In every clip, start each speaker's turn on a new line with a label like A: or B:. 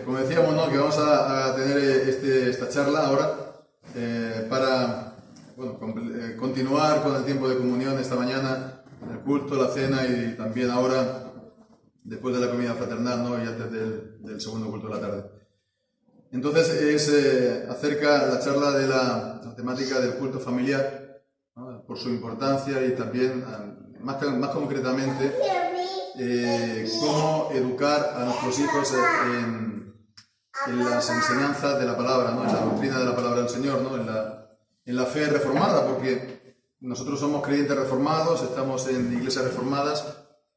A: Como decíamos, ¿no?, que vamos a tener esta charla ahora para continuar con el tiempo de comunión esta mañana, el culto, la cena y también ahora, después de la comida fraternal, ¿no?, y antes del segundo culto de la tarde. Entonces es acerca la charla de la temática del culto familiar, ¿no?, por su importancia y también, más concretamente, cómo educar a nuestros hijos en las enseñanzas de la palabra, ¿no?, en la doctrina de la palabra del Señor, ¿no?, en la fe reformada, porque nosotros somos creyentes reformados, estamos en iglesias reformadas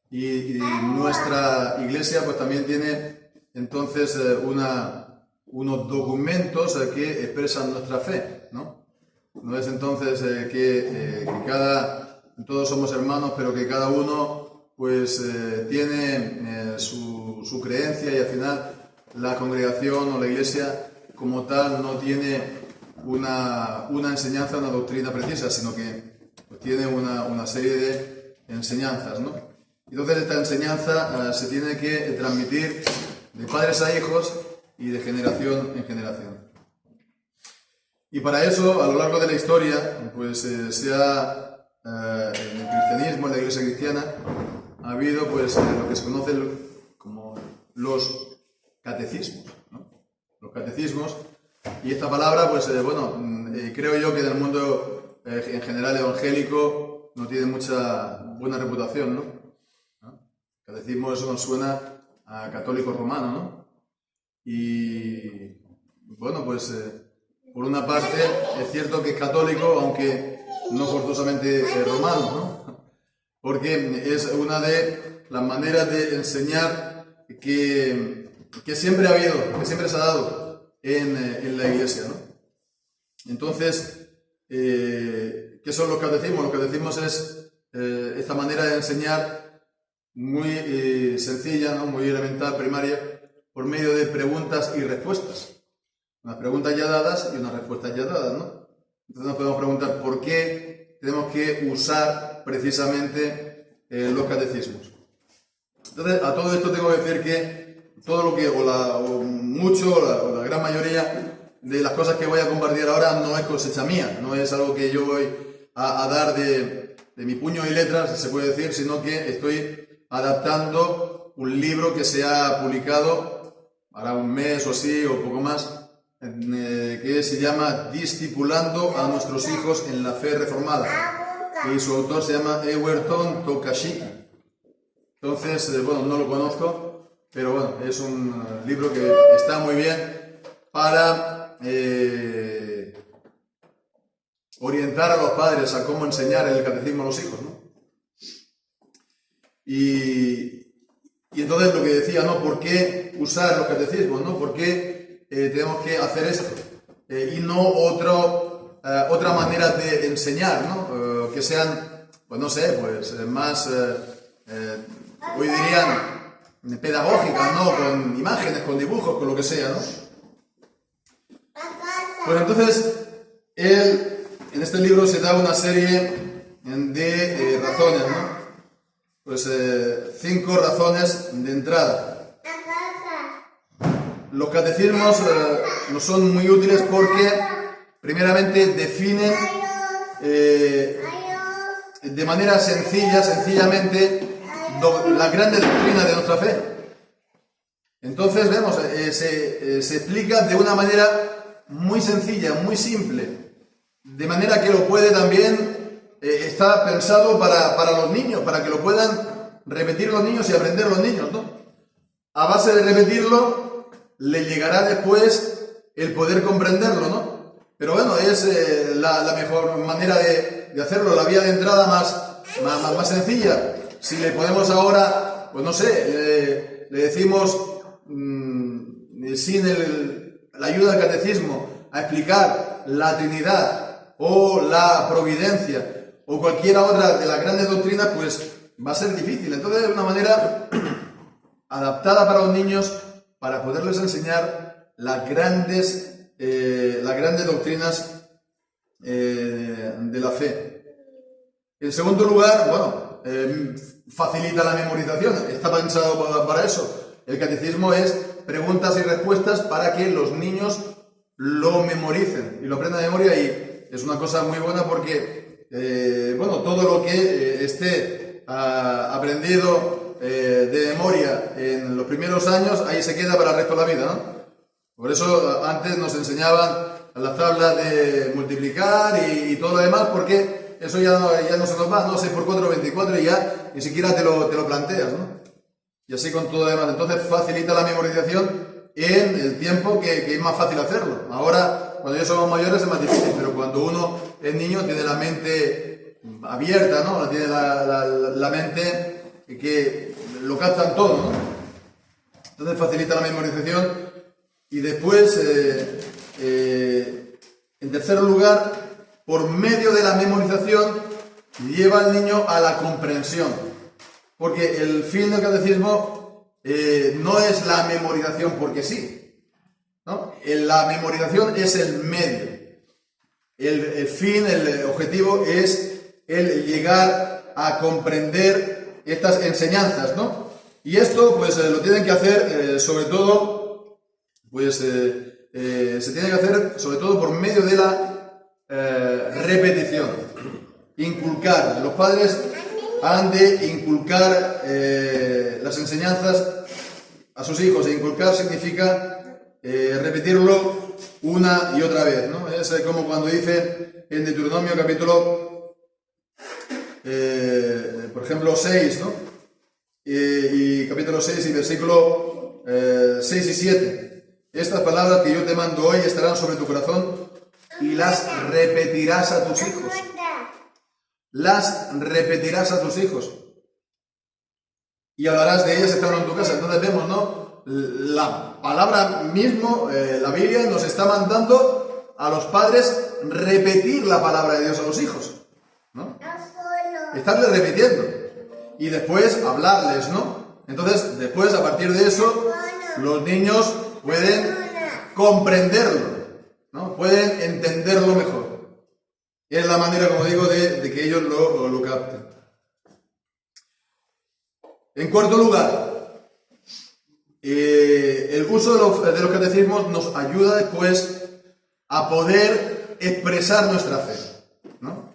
A: y nuestra iglesia pues también tiene entonces unos documentos que expresan nuestra fe, ¿no? No es entonces que todos somos hermanos, pero que cada uno pues tiene su creencia, y al final la congregación o la iglesia como tal no tiene una enseñanza, una doctrina precisa, sino que pues, tiene una serie de enseñanzas, ¿no? Entonces esta enseñanza se tiene que transmitir de padres a hijos y de generación en generación. Y para eso, a lo largo de la historia, pues sea en el cristianismo, en la iglesia cristiana, ha habido pues lo que se conoce como los catecismos, ¿no? Los catecismos, y esta palabra, pues creo yo que en el mundo en general evangélico no tiene mucha buena reputación, ¿no? Catecismo, eso nos suena a católico romano, ¿no? Y bueno, pues por una parte es cierto que es católico, aunque no forzosamente romano, ¿no? Porque es una de las maneras de enseñar que siempre ha habido, que siempre se ha dado en la iglesia, ¿no? Entonces, ¿qué son los catecismos? Los catecismos es esta manera de enseñar muy sencilla, ¿no?, muy elemental, primaria, por medio de preguntas y respuestas. Unas preguntas ya dadas y unas respuestas ya dadas, ¿no? Entonces nos podemos preguntar por qué tenemos que usar precisamente los catecismos. Entonces, a todo esto tengo que decir que todo lo que, o la gran mayoría de las cosas que voy a compartir ahora no es cosecha mía, no es algo que yo voy a dar de mi puño y letra, si se puede decir, sino que estoy adaptando un libro que se ha publicado ahora un mes o así, o poco más, que se llama Discipulando a nuestros hijos en la fe reformada, y su autor se llama Ewerton Tokashiki. Entonces, no lo conozco, pero bueno, es un libro que está muy bien para orientar a los padres a cómo enseñar el catecismo a los hijos, ¿no? Y entonces lo que decía, ¿no?, ¿por qué usar los catecismos, ¿no? ¿Por qué tenemos que hacer esto? Y no otra manera de enseñar, ¿no? Que sean, pues no sé, pues más, hoy dirían, pedagógicas, ¿no? Con imágenes, con dibujos, con lo que sea, ¿no? Pues entonces, en este libro se da una serie de razones, ¿no? Pues 5 razones de entrada. Los catecismos nos son muy útiles porque, primeramente, definen de manera sencillamente, la grande doctrina de nuestra fe. Entonces, vemos, se explica de una manera muy sencilla, muy simple, de manera que lo puede también... está pensado para los niños, para que lo puedan repetir los niños y aprender los niños, ¿no? A base de repetirlo, le llegará después el poder comprenderlo, ¿no? Pero bueno, es la mejor manera de hacerlo, la vía de entrada más sencilla. Si le podemos ahora, pues no sé, le decimos, sin la ayuda del catecismo, a explicar la Trinidad o la Providencia, o cualquiera otra de las grandes doctrinas, pues va a ser difícil. Entonces es una manera adaptada para los niños para poderles enseñar las grandes doctrinas de la fe. En segundo lugar, facilita la memorización, está pensado para eso. El catecismo es preguntas y respuestas para que los niños lo memoricen y lo aprendan de memoria, y es una cosa muy buena porque, bueno, todo lo que esté aprendido de memoria en los primeros años, ahí se queda para el resto de la vida, ¿no? Por eso antes nos enseñaban las tablas de multiplicar y todo lo demás, porque eso ya no se nos va, ¿no? 6 por 4, 24, y ya ni siquiera te lo planteas, ¿no? Y así con todo lo demás. Entonces facilita la memorización en el tiempo que es más fácil hacerlo. Ahora, cuando ya somos mayores es más difícil, pero cuando uno es niño tiene la mente abierta, ¿no? Tiene la mente que lo captan todo, ¿no? Entonces facilita la memorización. Y después, en tercer lugar, por medio de la memorización, lleva al niño a la comprensión. Porque el fin del catecismo no es la memorización porque sí, ¿no? La memorización es el medio. El fin, el objetivo es el llegar a comprender estas enseñanzas, ¿no? Y esto, pues, lo tienen que hacer, sobre todo, pues, se tiene que hacer, sobre todo, por medio de la repetición. Inculcar. Los padres han de inculcar las enseñanzas a sus hijos. E inculcar significa repetirlo una y otra vez, ¿no? Es como cuando dice en Deuteronomio capítulo, por ejemplo, 6, ¿no? Y capítulo 6 y versículo 6 y 7. Estas palabras que yo te mando hoy estarán sobre tu corazón y las repetirás a tus hijos. Las repetirás a tus hijos. Y hablarás de ellas estando en tu casa. Entonces vemos, ¿no? La palabra mismo, la Biblia nos está mandando a los padres repetir la palabra de Dios a los hijos, ¿no? Estarles repitiendo. Y después hablarles, ¿no? Entonces, después, a partir de eso, los niños pueden comprenderlo, ¿no? Pueden entenderlo mejor. Es la manera, como digo, de que ellos lo capten. En cuarto lugar, el uso de los catecismos nos ayuda después a poder expresar nuestra fe, ¿no?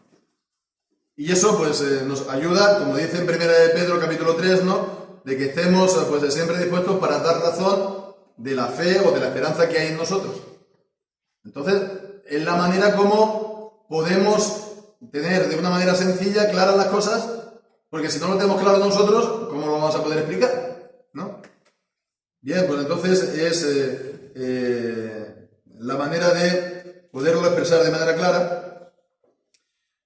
A: Y eso, pues, nos ayuda, como dice en 1 de Pedro capítulo 3, ¿no? De que estemos, pues, siempre dispuestos para dar razón de la fe o de la esperanza que hay en nosotros. Entonces, es la manera como podemos tener de una manera sencilla claras las cosas, porque si no lo tenemos claro nosotros, ¿cómo lo vamos a poder explicar? ¿No? Bien, pues entonces es la manera de poderlo expresar de manera clara.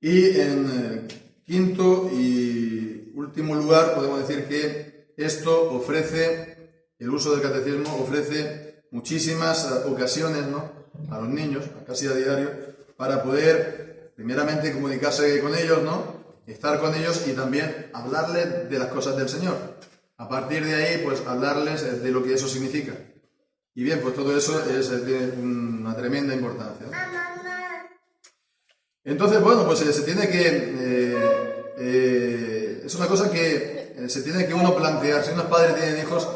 A: Y en quinto y último lugar, podemos decir que esto ofrece, el uso del catecismo ofrece muchísimas ocasiones, ¿no? A los niños, casi a diario, para poder primeramente comunicarse con ellos, ¿no? Estar con ellos y también hablarles de las cosas del Señor. A partir de ahí, pues hablarles de lo que eso significa. Y bien, pues todo eso tiene una tremenda importancia, ¿no? Entonces, bueno, pues se tiene que... es una cosa que se tiene que uno plantear. Si unos padres tienen hijos,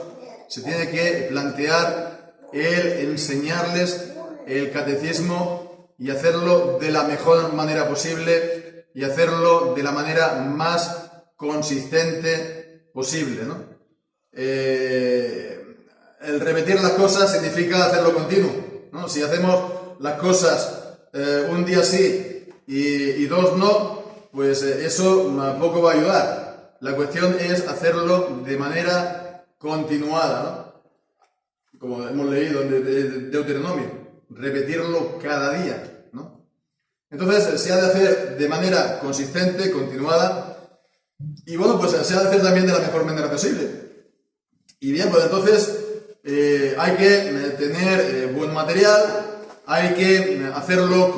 A: se tiene que plantear el enseñarles el catecismo y hacerlo de la mejor manera posible y hacerlo de la manera más consistente posible, ¿no? El repetir las cosas significa hacerlo continuo, ¿no? Si hacemos las cosas un día sí y dos no, pues eso poco va a ayudar. La cuestión es hacerlo de manera continuada, ¿no? Como hemos leído en Deuteronomio, repetirlo cada día, ¿no? Entonces se ha de hacer de manera consistente, continuada, y bueno, pues se ha de hacer también de la mejor manera posible. Y bien, pues entonces hay que tener buen material, hay que hacerlo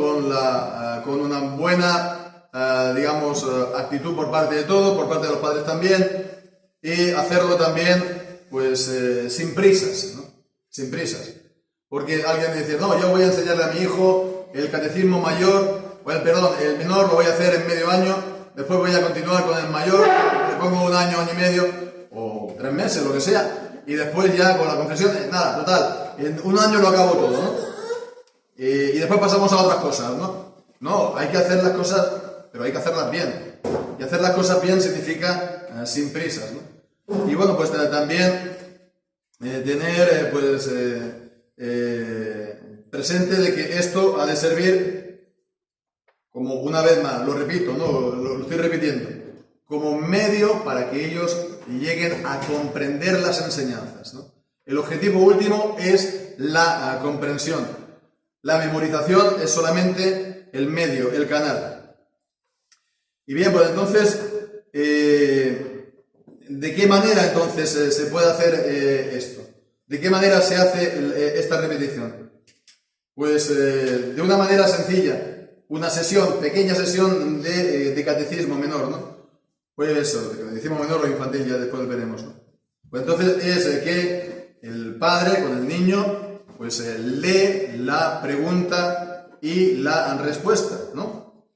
A: con una buena, digamos, actitud por parte de todos, por parte de los padres también, y hacerlo también, pues, sin prisas, ¿no? Sin prisas. Porque alguien me dice, no, yo voy a enseñarle a mi hijo el catecismo mayor, el menor lo voy a hacer en medio año, después voy a continuar con el mayor, le pongo un año, año y medio, o 3 meses, lo que sea, y después ya con la confesión, nada, total, en un año lo acabo todo, ¿no? Y después pasamos a otras cosas, ¿no? No, hay que hacer las cosas, pero hay que hacerlas bien. Y hacer las cosas bien significa sin prisas, ¿no? Y bueno, pues también tener, presente de que esto ha de servir, como una vez más, lo repito, ¿no? Lo estoy repitiendo, como medio para que ellos lleguen a comprender las enseñanzas, ¿no? El objetivo último es la comprensión. La memorización es solamente el medio, el canal. Y bien, pues entonces, ¿de qué manera entonces se puede hacer esto? ¿De qué manera se hace esta repetición? Pues de una manera sencilla, una sesión, pequeña sesión de catecismo menor, ¿no? Pues eso, de catecismo menor o infantil, ya después veremos, ¿no? Pues entonces es que el padre con el niño, pues lee la pregunta y la respuesta, ¿no?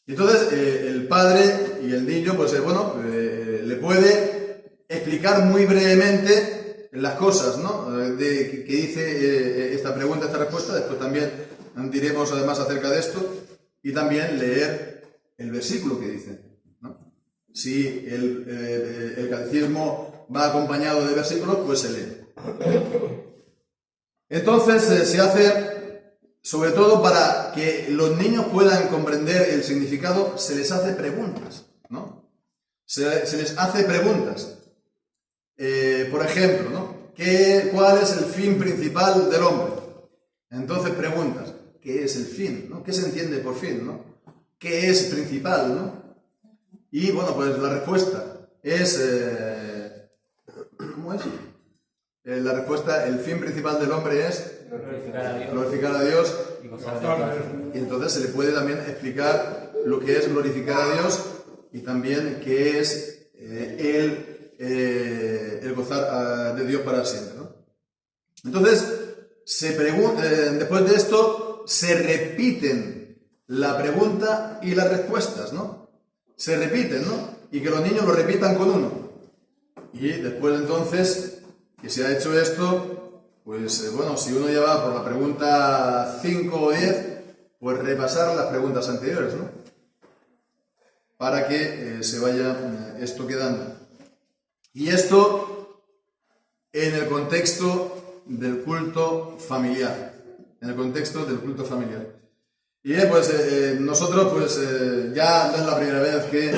A: Y entonces el padre y el niño, pues le puede explicar muy brevemente las cosas, ¿no? Que dice esta pregunta, esta respuesta. Después también diremos además acerca de esto, y también leer el versículo que dice, ¿no? Si el catecismo va acompañado de versículos, pues se lee. Entonces se hace, sobre todo para que los niños puedan comprender el significado, se les hace preguntas, ¿no? Se les hace preguntas. Por ejemplo, ¿no? ¿Cuál es el fin principal del hombre? Entonces preguntas, ¿qué es el fin? ¿No? ¿Qué se entiende por fin? ¿No? ¿Qué es principal? ¿No? Y bueno, pues la respuesta es... ¿cómo es? La respuesta, el fin principal del hombre es glorificar a Dios. Y entonces se le puede también explicar lo que es glorificar a Dios y también qué es el gozar de Dios para siempre, ¿no? Entonces, después de esto, se repiten la pregunta y las respuestas, ¿no? Se repiten, ¿no? Y que los niños lo repitan con uno. Y después entonces, que se ha hecho esto, pues si uno ya va por la pregunta 5 o 10, pues repasar las preguntas anteriores, ¿no? Para que se vaya esto quedando. Y esto en el contexto del culto familiar. En el contexto del culto familiar. Y bien, pues nosotros ya no es la primera vez que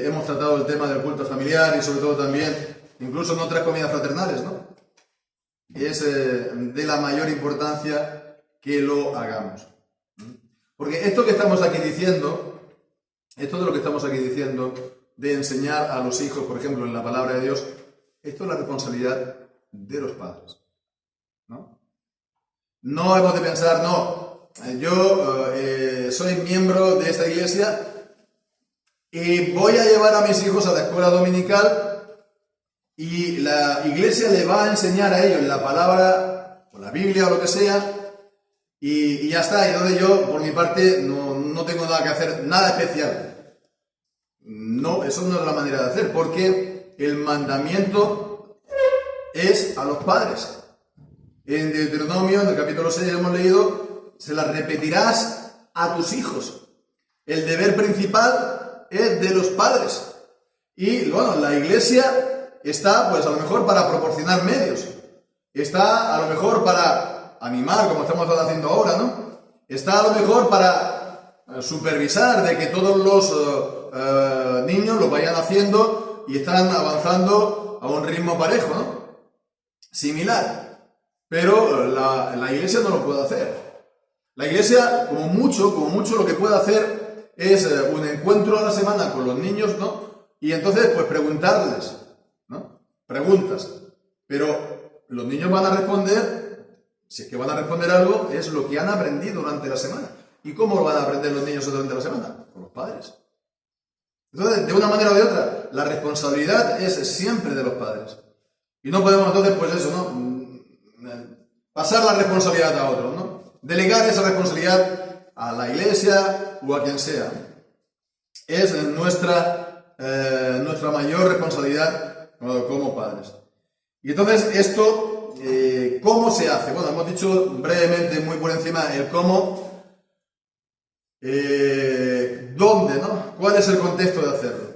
A: hemos tratado el tema del culto familiar y sobre todo también, incluso en otras comidas fraternales, ¿no? Y es de la mayor importancia que lo hagamos. Porque esto que estamos aquí diciendo, esto de lo que estamos aquí diciendo, de enseñar a los hijos, por ejemplo, en la palabra de Dios, esto es la responsabilidad de los padres, ¿no? No hemos de pensar, no, yo soy miembro de esta iglesia y voy a llevar a mis hijos a la escuela dominical y la iglesia le va a enseñar a ellos la palabra, o la Biblia o lo que sea, y ya está. Y entonces yo, por mi parte, no tengo nada que hacer, nada especial. No, eso no es la manera de hacer, porque el mandamiento es a los padres. En Deuteronomio, en el capítulo 6, hemos leído, se las repetirás a tus hijos. El deber principal es de los padres. Y bueno, la iglesia está, pues a lo mejor para proporcionar medios. Está a lo mejor para animar, como estamos haciendo ahora, ¿no? Está a lo mejor para supervisar de que todos los niños lo vayan haciendo y están avanzando a un ritmo parejo, ¿no? Similar. Pero la iglesia no lo puede hacer. La iglesia, como mucho, lo que puede hacer es un encuentro a la semana con los niños, ¿no? Y entonces, pues preguntarles, ¿no? Preguntas. Pero los niños van a responder, si es que van a responder algo, es lo que han aprendido durante la semana. ¿Y cómo lo van a aprender los niños durante la semana? Con los padres. Entonces, de una manera o de otra, la responsabilidad es siempre de los padres. Y no podemos entonces, pues eso, ¿no? Pasar la responsabilidad a otros, ¿no? Delegar esa responsabilidad a la iglesia o a quien sea. Es nuestra mayor responsabilidad como padres. Y entonces esto, ¿cómo se hace? Bueno, hemos dicho brevemente, muy por encima, el cómo, dónde, ¿no? ¿Cuál es el contexto de hacerlo?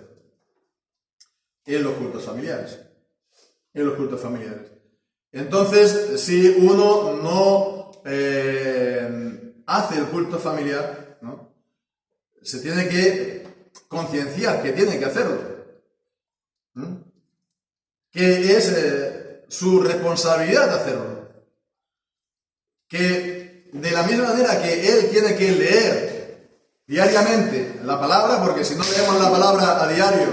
A: En los cultos familiares. En los cultos familiares. Entonces, si uno no hace el culto familiar, ¿no? Se tiene que concienciar que tiene que hacerlo. Que es su responsabilidad hacerlo. Que de la misma manera que él tiene que leer diariamente la palabra, porque si no leemos la palabra a diario,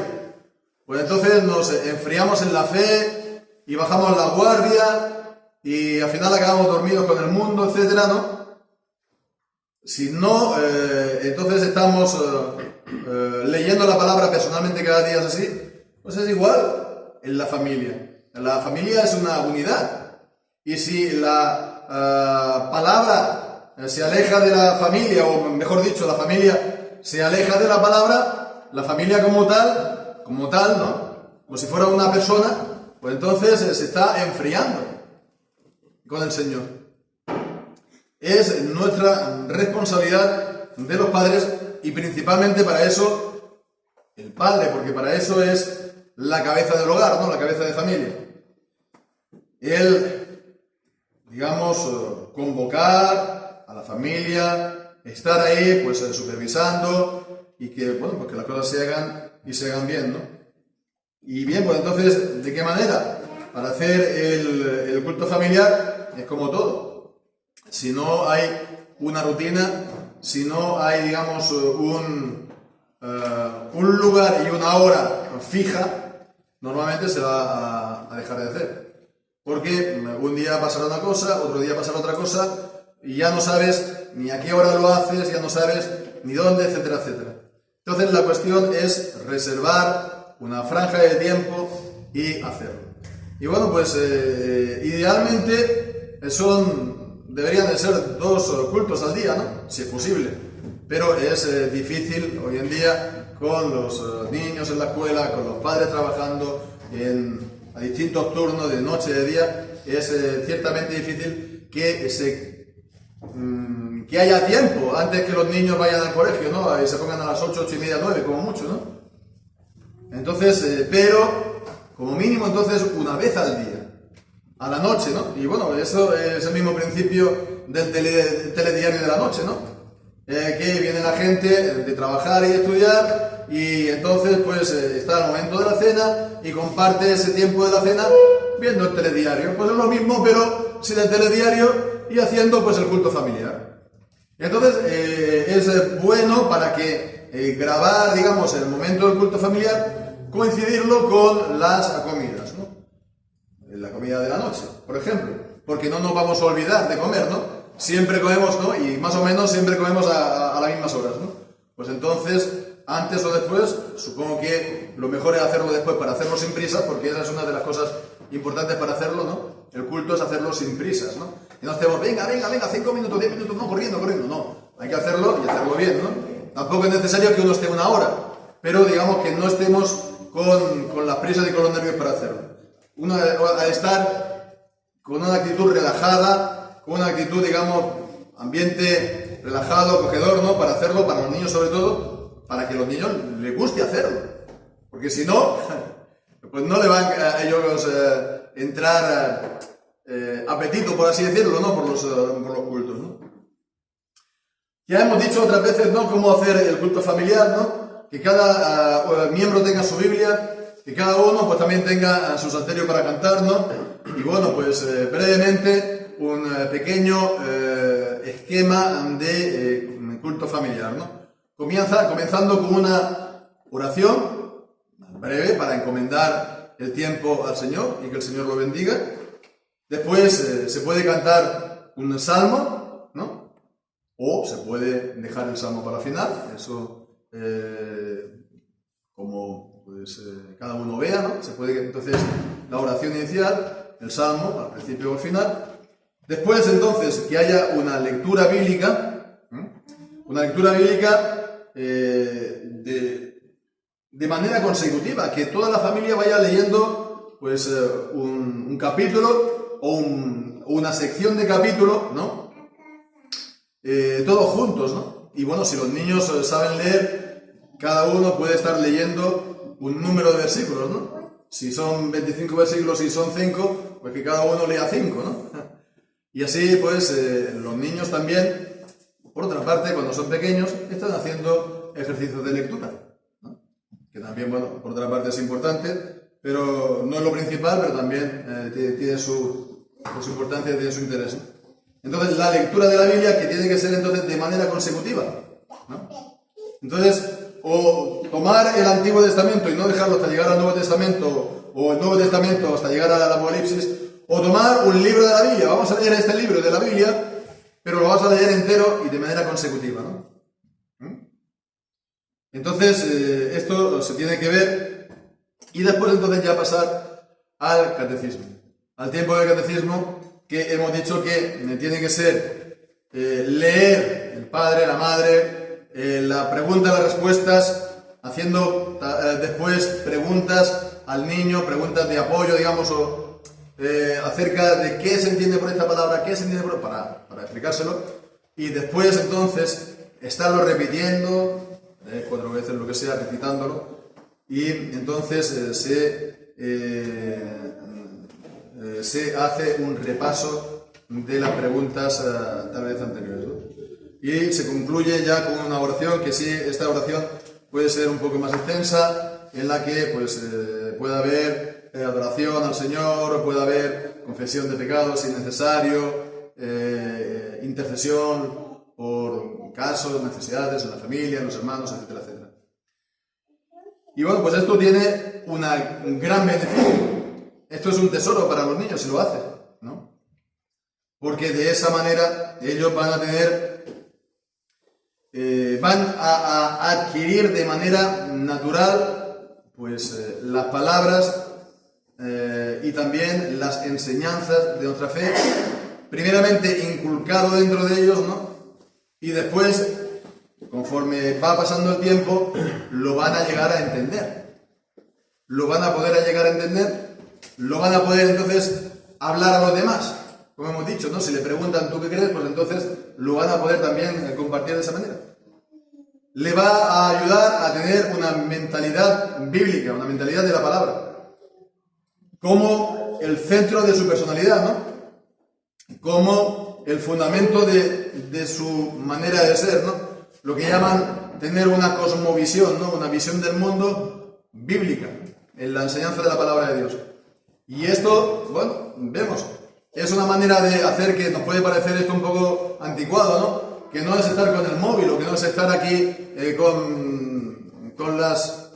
A: pues entonces nos enfriamos en la fe y bajamos la guardia y al final acabamos dormidos con el mundo, etcétera, ¿no? Si no, entonces estamos leyendo la palabra personalmente cada día, es así, pues es igual en la familia. La familia es una unidad. Y si la palabra se aleja de la familia, o mejor dicho, la familia se aleja de la palabra, la familia como tal, ¿no? Como si fuera una persona, pues entonces se está enfriando con el Señor. Es nuestra responsabilidad de los padres y principalmente para eso el padre, porque para eso es la cabeza del hogar, ¿no? La cabeza de familia. Él, digamos, convocar a la familia, estar ahí, pues supervisando y que, bueno, pues que las cosas se hagan y se hagan bien, ¿no? Y bien, pues entonces, ¿de qué manera? Para hacer el culto familiar es como todo. Si no hay una rutina, si no hay, digamos, un lugar y una hora fija, normalmente se va a dejar de hacer. Porque un día pasará una cosa, otro día pasará otra cosa, y ya no sabes ni a qué hora lo haces, ya no sabes ni dónde, etcétera, etcétera. Entonces la cuestión es reservar una franja de tiempo y hacerlo. Y bueno, pues idealmente deberían de ser 2 cultos al día, ¿no? Si es posible. Pero es difícil hoy en día con los niños en la escuela, con los padres trabajando a distintos turnos de noche, de día. Es ciertamente difícil que haya tiempo antes que los niños vayan al colegio, ¿no? Y se pongan a las 8, 8 y media, 9, como mucho, ¿no? Entonces, pero como mínimo entonces una vez al día, a la noche, ¿no? Y bueno, eso es el mismo principio del telediario de la noche, ¿no? Que viene la gente de trabajar y estudiar y entonces pues está el momento de la cena y comparte ese tiempo de la cena viendo el telediario. Pues es lo mismo, pero sin el telediario y haciendo pues el culto familiar. Entonces es bueno para que grabar, digamos, el momento del culto familiar, coincidirlo con las comidas, ¿no? La comida de la noche, por ejemplo, porque no nos vamos a olvidar de comer, ¿no? Siempre comemos, ¿no? Y más o menos siempre comemos a las mismas horas, ¿no? Pues entonces, antes o después, supongo que lo mejor es hacerlo después para hacerlo sin prisas, porque esa es una de las cosas importantes para hacerlo, ¿no? El culto es hacerlo sin prisas, ¿no? Y no estemos, venga, 5 minutos, 10 minutos, no, corriendo, no. Hay que hacerlo y hacerlo bien, ¿no? Tampoco es necesario que uno esté 1 hora, pero digamos que no estemos con las prisas y con los nervios para hacerlo. Uno ha de estar con una actitud relajada, con una actitud, digamos, ambiente relajado, acogedor, ¿no? Para hacerlo, para los niños sobre todo, para que a los niños les guste hacerlo. Porque si no, pues no le van a ellos entrar apetito, por así decirlo, ¿no? Por los cultos, ¿no? Ya hemos dicho otras veces, ¿no? Cómo hacer el culto familiar, ¿no? Que cada miembro tenga su Biblia, que cada uno pues también tenga su salterio para cantar, ¿no? Y bueno, pues brevemente un pequeño esquema de culto familiar, ¿no? Comenzando con una oración breve para encomendar el tiempo al Señor y que el Señor lo bendiga. Después se puede cantar un salmo, ¿no? O se puede dejar el salmo para el final, eso como pues, cada uno vea, ¿no? Se puede entonces la oración inicial, el salmo al principio o al final. Después entonces que haya una lectura bíblica, de manera consecutiva, que toda la familia vaya leyendo pues un capítulo o una sección de capítulo, ¿no? Todos juntos, ¿no? Y bueno, si los niños saben leer, cada uno puede estar leyendo un número de versículos, ¿no? Si son 25 versículos y son 5, pues que cada uno lea 5, ¿no? Y así, pues, los niños también, por otra parte, cuando son pequeños, están haciendo ejercicios de lectura, ¿no? Que también, bueno, por otra parte es importante, pero no es lo principal, pero también tiene su importancia y tiene su interés, ¿no? Entonces, la lectura de la Biblia, que tiene que ser entonces de manera consecutiva, ¿no? Entonces, o tomar el Antiguo Testamento y no dejarlo hasta llegar al Nuevo Testamento, o el Nuevo Testamento hasta llegar al Apocalipsis, o tomar un libro de la Biblia. Vamos a leer este libro de la Biblia, pero lo vas a leer entero y de manera consecutiva, ¿no? Entonces, esto se tiene que ver, y después entonces ya pasar al catecismo, al tiempo del catecismo, que hemos dicho que tiene que ser leer el padre, la madre, la pregunta, las respuestas, haciendo después preguntas al niño, preguntas de apoyo, digamos, o acerca de qué se entiende por esta palabra, qué se entiende por... para explicárselo, y después entonces estarlo repitiendo 4 veces, lo que sea, recitándolo, y entonces se hace un repaso de las preguntas tal vez anteriores, ¿no? Y se concluye ya con una oración, que sí, esta oración puede ser un poco más extensa, en la que pues puede haber adoración al Señor, puede haber confesión de pecados si es necesario, intercesión por casos, necesidades en la familia, en los hermanos, etcétera, etcétera. Y bueno, pues esto tiene un gran beneficio. Esto es un tesoro para los niños si lo hacen, ¿no? Porque de esa manera ellos van a tener, van a adquirir de manera natural, pues las palabras y también las enseñanzas de nuestra fe, primeramente inculcado dentro de ellos, ¿no? Y después, conforme va pasando el tiempo, lo van a llegar a entender. Lo van a poder llegar a entender, lo van a poder entonces hablar a los demás. Como hemos dicho, ¿no? Si le preguntan ¿tú qué crees? Pues entonces lo van a poder también compartir de esa manera. Le va a ayudar a tener una mentalidad bíblica, una mentalidad de la palabra, como el centro de su personalidad, ¿no? Como el fundamento de su manera de ser, ¿no? Lo que llaman tener una cosmovisión, ¿no? Una visión del mundo bíblica, en la enseñanza de la palabra de Dios. Y esto, bueno, vemos, es una manera de hacer que nos puede parecer esto un poco anticuado, ¿no? Que no es estar con el móvil, o que no es estar aquí con las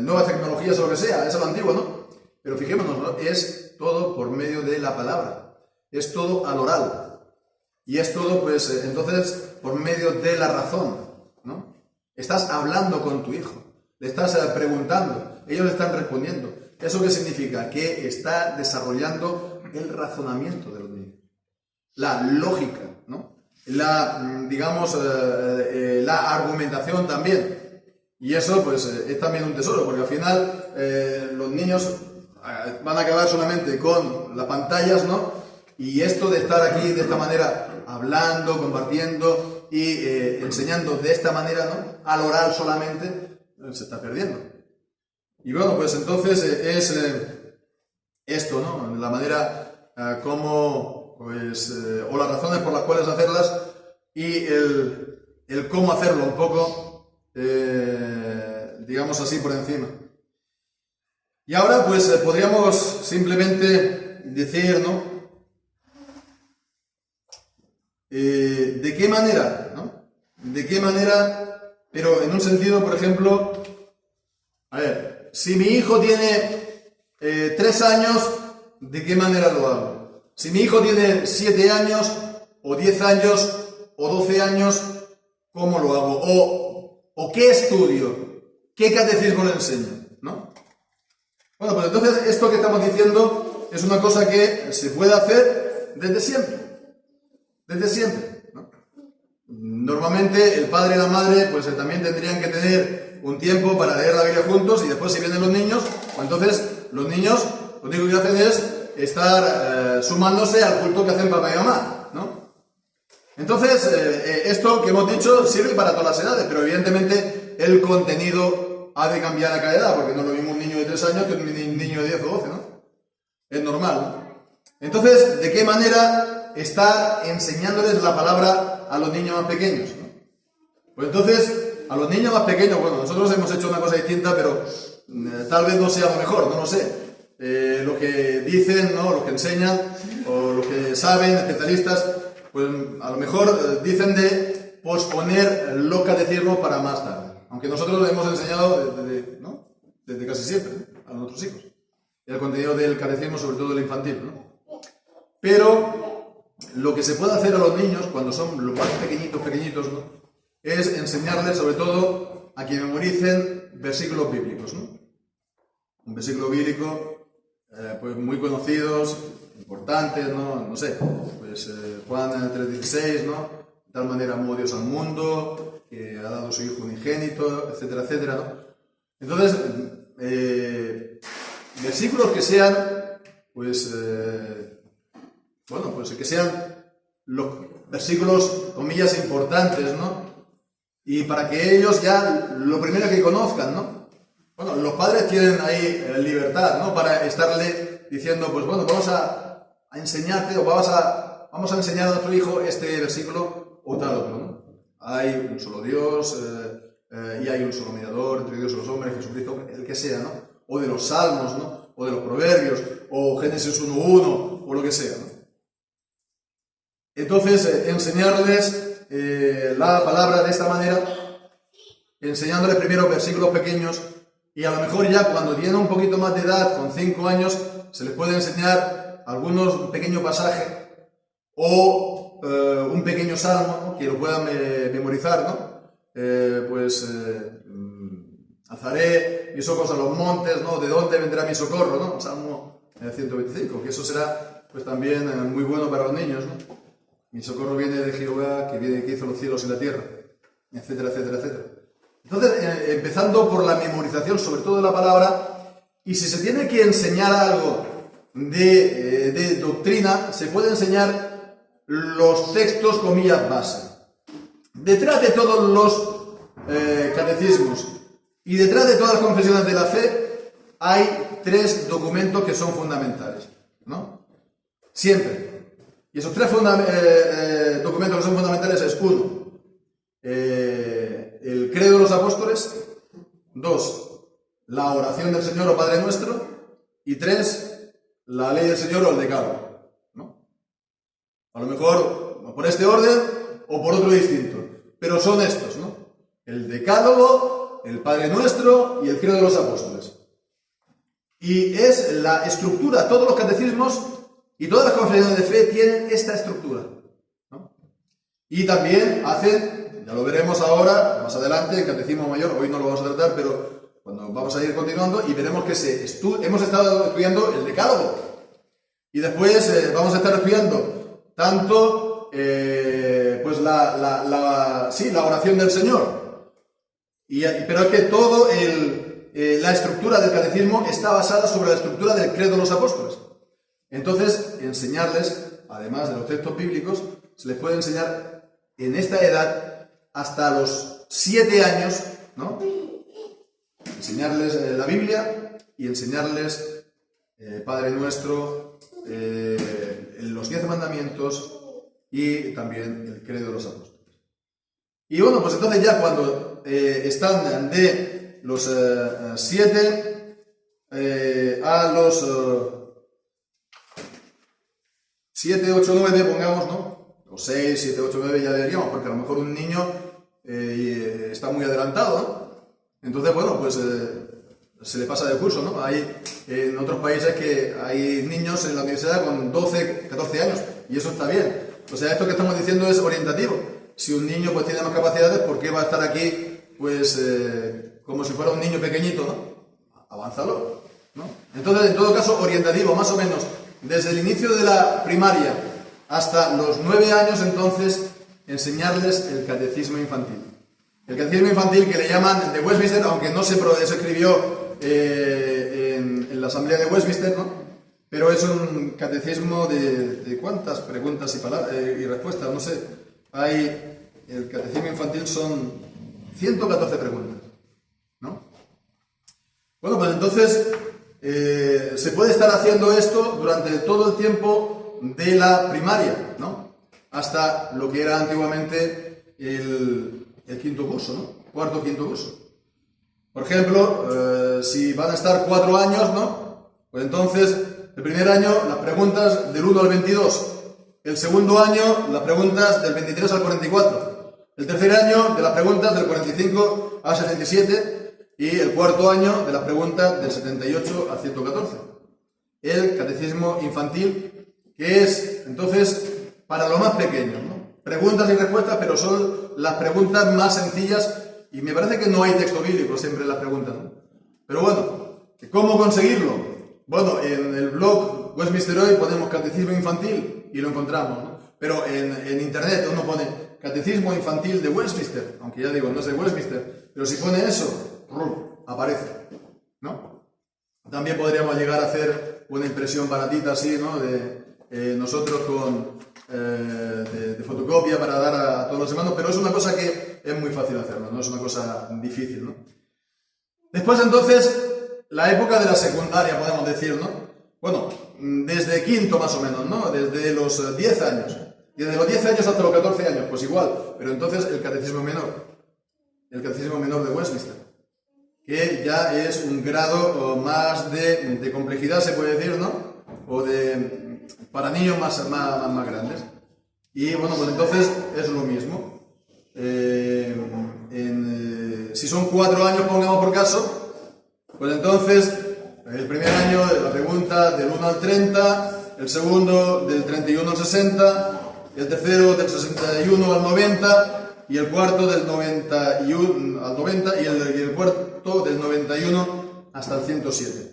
A: nuevas tecnologías o lo que sea, es lo antiguo, ¿no? Pero fijémonos, ¿no? Es todo por medio de la palabra, es todo al oral, y es todo, pues, entonces, por medio de la razón, ¿no? Estás hablando con tu hijo, le estás preguntando, ellos le están respondiendo. ¿Eso qué significa? Que está desarrollando el razonamiento de los niños, la lógica, ¿no? Digamos, la argumentación también. Y eso, pues, es también un tesoro, porque al final los niños van a acabar solamente con las pantallas, ¿no? Y esto de estar aquí de esta manera, hablando, compartiendo y enseñando de esta manera, ¿no? Al oral solamente, se está perdiendo. Y bueno, pues entonces es esto, ¿no? La manera como, pues, o las razones por las cuales hacerlas y el cómo hacerlo un poco, digamos así, por encima. Y ahora, pues, podríamos simplemente decir, ¿no? ¿De qué manera, ¿no? ¿De qué manera? Pero en un sentido, por ejemplo, a ver, si mi hijo tiene 3 años, ¿de qué manera lo hago? Si mi hijo tiene 7 años, o 10 años, o 12 años, ¿cómo lo hago? ¿O qué estudio? ¿Qué catecismo le enseño? ¿No? Bueno, pues entonces esto que estamos diciendo es una cosa que se puede hacer desde siempre. Desde siempre, ¿no? Normalmente el padre y la madre pues también tendrían que tener un tiempo para leer la Biblia juntos y después si vienen los niños, pues entonces los niños lo único que hacen es estar sumándose al culto que hacen papá y mamá, ¿no? Entonces, esto que hemos dicho sirve para todas las edades, pero evidentemente el contenido ha de cambiar a cada edad, porque no es lo mismo un niño de 3 años que un niño de 10 o 12, ¿no? Es normal, ¿no? Entonces, ¿de qué manera estar enseñándoles la palabra a los niños más pequeños, ¿no? Pues entonces, a los niños más pequeños, bueno, nosotros hemos hecho una cosa distinta, pero tal vez no sea lo mejor, no lo sé. Lo que dicen, ¿no? Lo que enseñan, o lo que saben, especialistas, pues a lo mejor dicen de posponer los catecismos para más tarde. Aunque nosotros lo hemos enseñado desde casi siempre, ¿no? A nuestros hijos. El contenido del catecismo, sobre todo el infantil, ¿no? Pero lo que se puede hacer a los niños, cuando son los más pequeñitos, ¿no? Es enseñarles, sobre todo, a que memoricen versículos bíblicos, ¿no? Un versículo bíblico, pues muy conocidos, importantes, ¿no? No sé, pues Juan 3:16, ¿no? De tal manera amó Dios al mundo, que ha dado su Hijo unigénito, etcétera, etcétera, ¿no? Entonces, versículos que sean, pues, pues que sean los versículos, comillas, importantes, ¿no? Y para que ellos ya lo primero que conozcan, ¿no? Bueno, los padres tienen ahí libertad, ¿no? Para estarle diciendo, pues bueno, vamos a enseñarte o vamos a enseñar a nuestro hijo este versículo o tal otro, ¿no? Hay un solo Dios y hay un solo mediador entre Dios y los hombres, Jesucristo, el que sea, ¿no? O de los salmos, ¿no? O de los proverbios, o Génesis 1:1, o lo que sea, ¿no? Entonces, enseñarles la palabra de esta manera, enseñándoles primero versículos pequeños, y a lo mejor ya cuando tienen un poquito más de edad, con 5 años, se les puede enseñar un pequeño pasaje o un pequeño salmo, ¿no? Que lo puedan memorizar, ¿no? Alzaré mis ojos a los montes, ¿no? ¿De dónde vendrá mi socorro, ¿no? Salmo 125, que eso será pues también muy bueno para los niños, ¿no? Mi socorro viene de Jehová, que hizo los cielos y la tierra, etcétera, etcétera, etcétera. Entonces, empezando por la memorización, sobre todo de la palabra, y si se tiene que enseñar algo de doctrina, se puede enseñar los textos, comillas, base. Detrás de todos los catecismos y detrás de todas las confesiones de la fe, hay 3 documentos que son fundamentales, ¿no? Siempre. Y esos 3 documentos que son fundamentales es 1, el credo de los apóstoles; 2, la oración del Señor o Padre Nuestro; y 3, la ley del Señor o el decálogo, ¿no? A lo mejor por este orden o por otro distinto, pero son estos, ¿no? El decálogo, el Padre Nuestro y el credo de los apóstoles. Y es la estructura, todos los catecismos y todas las confesiones de fe tienen esta estructura, ¿no? Y también hacen, ya lo veremos ahora, más adelante, en Catecismo Mayor, hoy no lo vamos a tratar, pero cuando vamos a ir continuando y veremos que hemos estado estudiando el decálogo. Y después vamos a estar estudiando tanto pues la oración del Señor. Pero es que todo la estructura del catecismo está basada sobre la estructura del credo de los apóstoles. Entonces, enseñarles, además de los textos bíblicos, se les puede enseñar en esta edad hasta los 7 años, ¿no? Enseñarles la Biblia y enseñarles Padre Nuestro, los 10 mandamientos y también el credo de los apóstoles. Y bueno, pues entonces ya cuando están de los 7 a los 7, 8, 9, pongamos, ¿no? O 6, 7, 8, 9 ya deberíamos, porque a lo mejor un niño está muy adelantado, ¿no? Entonces, bueno, pues se le pasa de curso, ¿no? Hay en otros países que hay niños en la universidad con 12, 14 años, y eso está bien. O sea, esto que estamos diciendo es orientativo. Si un niño pues tiene más capacidades, ¿por qué va a estar aquí, pues, como si fuera un niño pequeñito, ¿no? Avánzalo, ¿no? Entonces, en todo caso, orientativo, más o menos, desde el inicio de la primaria hasta los 9 años, entonces, enseñarles el catecismo infantil. El catecismo infantil que le llaman de Westminster, aunque no se escribió en la Asamblea de Westminster, ¿no? Pero es un catecismo de ¿cuántas preguntas y respuestas? No sé. El catecismo infantil son 114 preguntas, ¿no? Bueno, pues entonces se puede estar haciendo esto durante todo el tiempo de la primaria, ¿no? Hasta lo que era antiguamente el quinto curso, ¿no? Cuarto, quinto curso. Por ejemplo, si van a estar 4 años, ¿no? Pues entonces, el primer año, las preguntas del 1 al 22. El segundo año, las preguntas del 23 al 44. El tercer año, de las preguntas del 45 al 77. Y el cuarto año, de las preguntas del 78 al 114. El catecismo infantil, que es, entonces, para los más pequeños, ¿no? Preguntas y respuestas, pero son las preguntas más sencillas, y me parece que no hay texto bíblico siempre en las preguntas, ¿no? Pero bueno, ¿cómo conseguirlo? Bueno, en el blog Westminster Hoy ponemos catecismo infantil y lo encontramos, ¿no? Pero en internet uno pone catecismo infantil de Westminster, aunque ya digo, no es de Westminster, pero si pone eso, aparece, ¿no? También podríamos llegar a hacer una impresión baratita así, ¿no? De nosotros de fotocopia para dar a todos los hermanos, pero es una cosa que es muy fácil hacerlo, no es una cosa difícil, ¿no? Después entonces, la época de la secundaria, podemos decir, ¿no? Bueno, desde quinto más o menos, ¿no? Desde los 10 años. Desde los 10 años hasta los 14 años, pues igual, pero entonces el catecismo menor de Westminster, que ya es un grado más de complejidad, se puede decir, ¿no? O para niños más grandes. Y bueno, pues entonces es lo mismo. Si son 4 años, pongamos por caso, pues entonces el primer año la pregunta del 1 al 30, el segundo del 31 al 60, el tercero del 61 al 90, y el cuarto del 91 al 90, y el cuarto del 91 hasta el 107.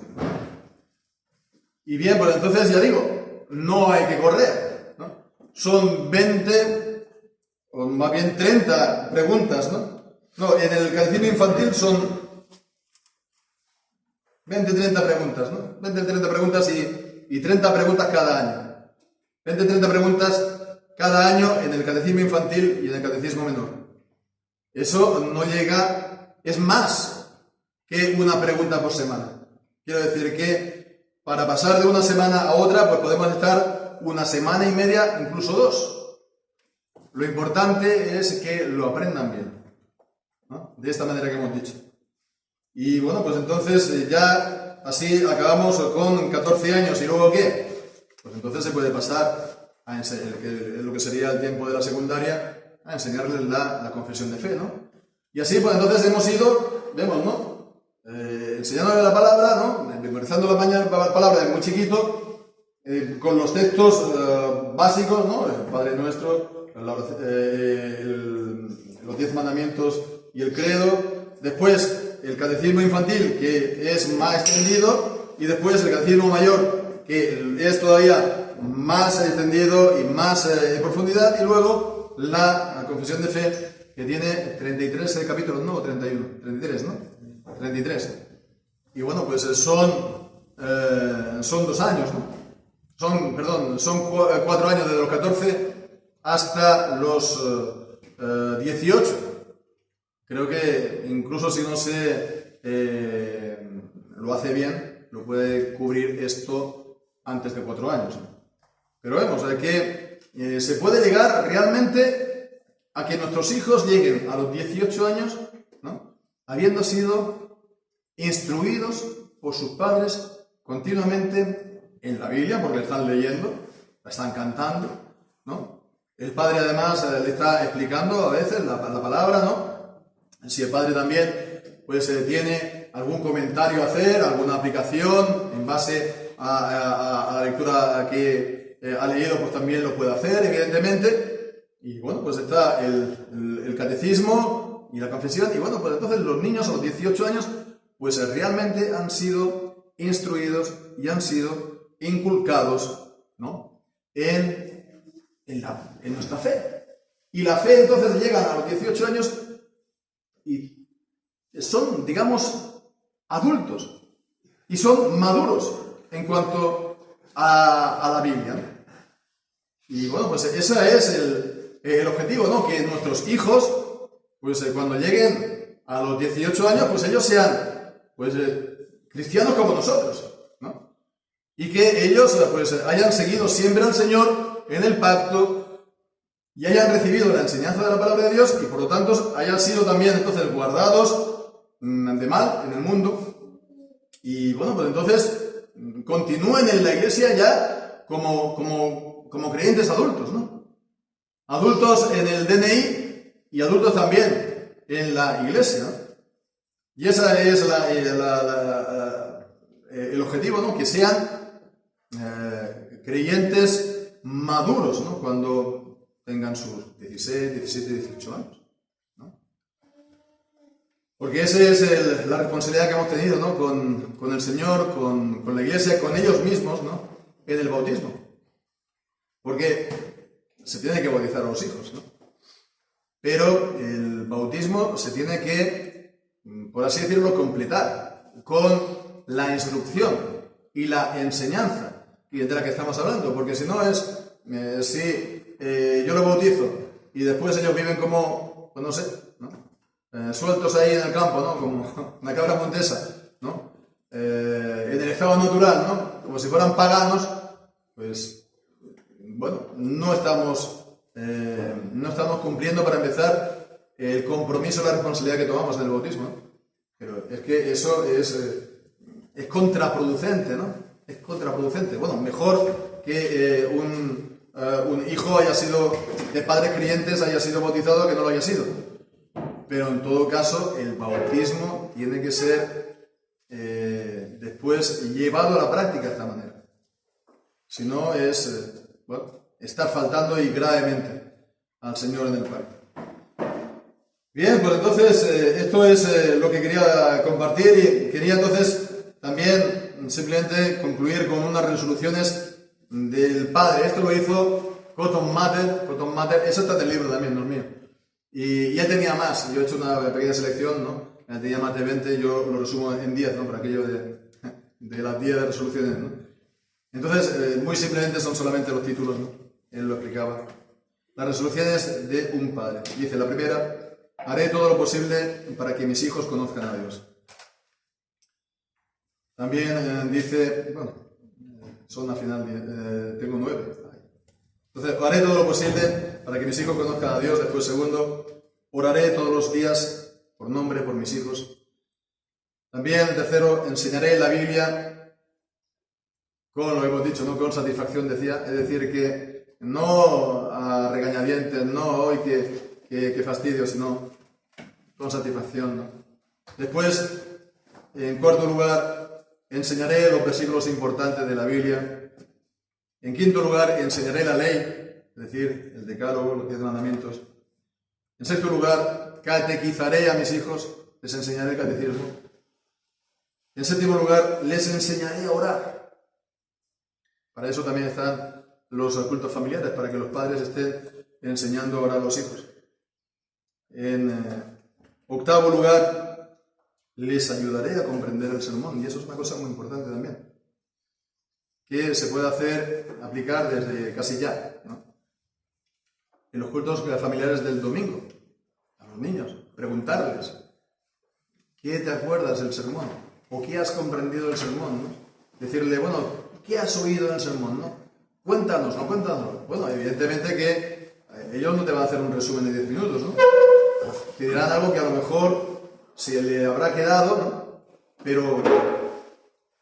A: Y bien, pues entonces ya digo, no hay que correr, ¿no? Son 20, o más bien 30 preguntas, ¿no? No, en el catecismo infantil son 20-30 preguntas, ¿no? 20-30 preguntas y 30 preguntas cada año. 20-30 preguntas cada año en el catecismo infantil y en el catecismo menor. Eso no llega, es más que una pregunta por semana. Quiero decir que para pasar de una semana a otra, pues podemos estar una semana y media, incluso 2. Lo importante es que lo aprendan bien, ¿no? De esta manera que hemos dicho. Y bueno, pues entonces ya así acabamos con 14 años. ¿Y luego qué? Pues entonces se puede pasar a lo que sería el tiempo de la secundaria, a enseñarles la confesión de fe, ¿no? Y así pues entonces hemos ido, vemos, ¿no? Enseñándole la palabra, ¿no? Memorizando la palabra de muy chiquito, con los textos básicos, ¿no? El Padre Nuestro, los 10 mandamientos y el credo. Después el catecismo infantil, que es más extendido, y después el catecismo mayor, que es todavía más extendido y más en profundidad, y luego la confesión de fe, que tiene 33 capítulos, ¿no? O 31, 33, ¿no? 33. Y bueno, pues son 2 años, ¿no? Son 4 años desde los 14 hasta los 18. Creo que incluso si no se lo hace bien, lo puede cubrir esto antes de 4 años. Pero vemos que se puede llegar realmente a que nuestros hijos lleguen a los 18 años, ¿no? Habiendo sido instruidos por sus padres continuamente en la Biblia, porque la están leyendo, la están cantando, ¿no? El padre además le está explicando a veces la palabra, ¿no? Si el padre también pues tiene algún comentario a hacer, alguna aplicación en base a la lectura que ha leído, pues también lo puede hacer, evidentemente. Y bueno, pues está el catecismo y la confesión. Y bueno, pues entonces los niños a los 18 años pues realmente han sido instruidos y han sido inculcados, ¿no? en nuestra fe. Y la fe entonces llegan a los 18 años y son, digamos, adultos y son maduros en cuanto a la Biblia, ¿no? Y bueno, pues ese es el objetivo, ¿no? Que nuestros hijos, pues cuando lleguen a los 18 años, pues ellos sean, pues, cristianos como nosotros, ¿no? Y que ellos, pues, hayan seguido siempre al Señor en el pacto y hayan recibido la enseñanza de la palabra de Dios y por lo tanto hayan sido también entonces guardados de mal en el mundo. Y bueno, pues entonces continúen en la iglesia ya como creyentes adultos, ¿no? Adultos en el DNI y adultos también en la iglesia, ¿no? Y ese es el objetivo, ¿no? Que sean creyentes maduros, ¿no? Cuando tengan sus 16, 17, 18 años, ¿no? Porque esa es la responsabilidad que hemos tenido, ¿no? Con el Señor, con la iglesia, con ellos mismos, ¿no? En el bautismo. Porque se tiene que bautizar a los hijos, ¿no? Pero el bautismo se tiene que, por así decirlo, completar con la instrucción y la enseñanza de la que estamos hablando, porque si no es, si yo lo bautizo y después ellos viven como, pues no sé, ¿no? Sueltos ahí en el campo, ¿no? Como una cabra montesa, ¿no? En el estado natural, ¿no? Como si fueran paganos, pues, bueno, no estamos cumpliendo para empezar el compromiso y la responsabilidad que tomamos en el bautismo, ¿no? Pero es que eso es contraproducente, ¿no? Es contraproducente. Bueno, mejor que un hijo haya sido de padres creyentes, haya sido bautizado, que no lo haya sido. Pero en todo caso, el bautismo tiene que ser después llevado a la práctica de esta manera. Si no, es estar faltando y gravemente al Señor en el pacto. Bien, pues entonces esto es lo que quería compartir y quería entonces también simplemente concluir con unas resoluciones del Padre. Esto lo hizo Cotton Mather, eso está en el libro también, no es mío. Y ya tenía más, yo he hecho una pequeña selección, ¿no? Ya tenía más de 20, yo lo resumo en 10, ¿no? Por aquello de las 10 resoluciones, ¿no? Entonces, muy simplemente son solamente los títulos, ¿no? Él lo explicaba. Las resoluciones de un padre. Dice la primera: haré todo lo posible para que mis hijos conozcan a Dios. También dice, bueno, son al final, tengo 9. Entonces, haré todo lo posible para que mis hijos conozcan a Dios. Después, segundo, oraré todos los días por nombre, por mis hijos. También, tercero, enseñaré la Biblia con lo que hemos dicho, no con satisfacción, decía, es decir, que no a regañadientes, no hoy que fastidio, sino con satisfacción, ¿no? Después, en cuarto lugar, enseñaré los versículos importantes de la Biblia. En quinto lugar, enseñaré la ley, es decir, el decálogo, los 10 mandamientos. En sexto lugar, catequizaré a mis hijos, les enseñaré el catecismo. En séptimo lugar, les enseñaré a orar. Para eso también están los cultos familiares, para que los padres estén enseñando a orar a los hijos. En octavo lugar, les ayudaré a comprender el sermón, y eso es una cosa muy importante también, que se puede aplicar desde casi ya, ¿no? En los cultos familiares del domingo, a los niños, preguntarles: ¿qué te acuerdas del sermón? ¿O qué has comprendido del sermón, ¿no? Decirle, bueno, ¿qué has oído en el sermón, no? Cuéntanos, ¿no? Cuéntanos. Bueno, evidentemente que ellos no te van a hacer un resumen de 10 minutos, ¿no? Te dirán algo que a lo mejor se le habrá quedado, ¿no? Pero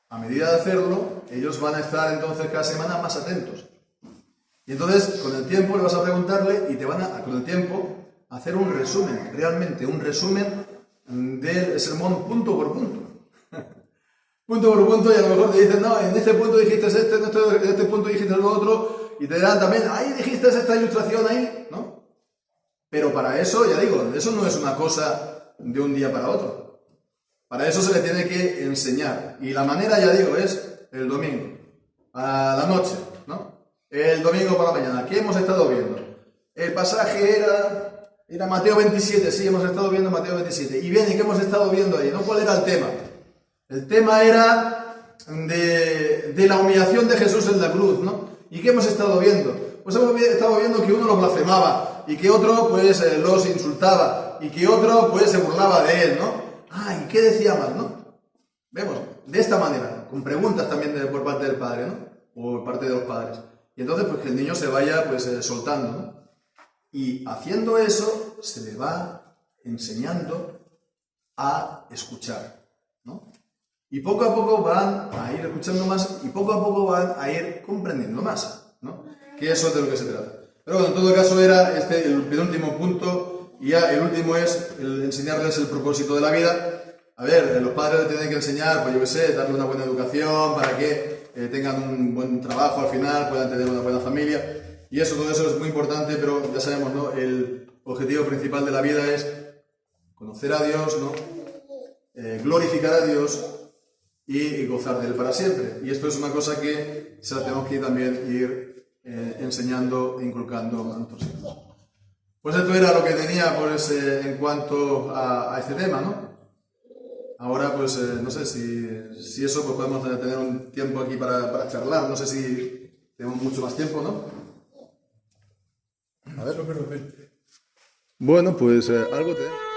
A: a medida de hacerlo, ellos van a estar entonces cada semana más atentos. Y entonces, con el tiempo, le vas a preguntarle y te van a, con el tiempo, hacer un resumen, realmente un resumen del sermón punto por punto. Punto por punto, y a lo mejor te dicen, no, en este punto dijiste en este punto dijiste lo otro, y te dirán también, ahí dijiste esta ilustración ahí, ¿no? Pero para eso, ya digo, eso no es una cosa de un día para otro. Para eso se le tiene que enseñar. Y la manera, ya digo, es el domingo, a la noche, ¿no? El domingo por la mañana. ¿Qué hemos estado viendo? El pasaje era Era Mateo 27, sí, hemos estado viendo Mateo 27. Y bien, ¿y qué hemos estado viendo ahí? ¿No? ¿Cuál era el tema? El tema era de la humillación de Jesús en la cruz, ¿no? ¿Y qué hemos estado viendo? Pues hemos estado viendo que uno los blasfemaba, y que otro, pues, los insultaba, y que otro, pues, se burlaba de él, ¿no? Ah, ¿y qué decía más, no? Vemos, de esta manera, con preguntas también por parte del padre, ¿no? O por parte de los padres. Y entonces, pues, que el niño se vaya, pues, soltando, ¿no? Y haciendo eso, se le va enseñando a escuchar, ¿no? Y poco a poco van a ir escuchando más y poco a poco van a ir comprendiendo más, ¿no? Que eso es de lo que se trata. Pero bueno, en todo caso era este el penúltimo punto y ya el último es el enseñarles el propósito de la vida. A ver, los padres le tienen que enseñar, pues yo qué sé, darle una buena educación para que tengan un buen trabajo al final, puedan tener una buena familia. Y eso, todo eso es muy importante, pero ya sabemos, ¿no? El objetivo principal de la vida es conocer a Dios, ¿no? Glorificar a Dios y gozar de Él para siempre. Y esto es una cosa que se la tenemos que también ir enseñando e inculcando a nuestros hijos. Pues esto era lo que tenía pues, en cuanto a este tema, ¿no? Ahora, pues, no sé si eso pues podemos tener un tiempo aquí para charlar. No sé si tenemos mucho más tiempo, ¿no? A ver. Bueno, pues algo tenemos.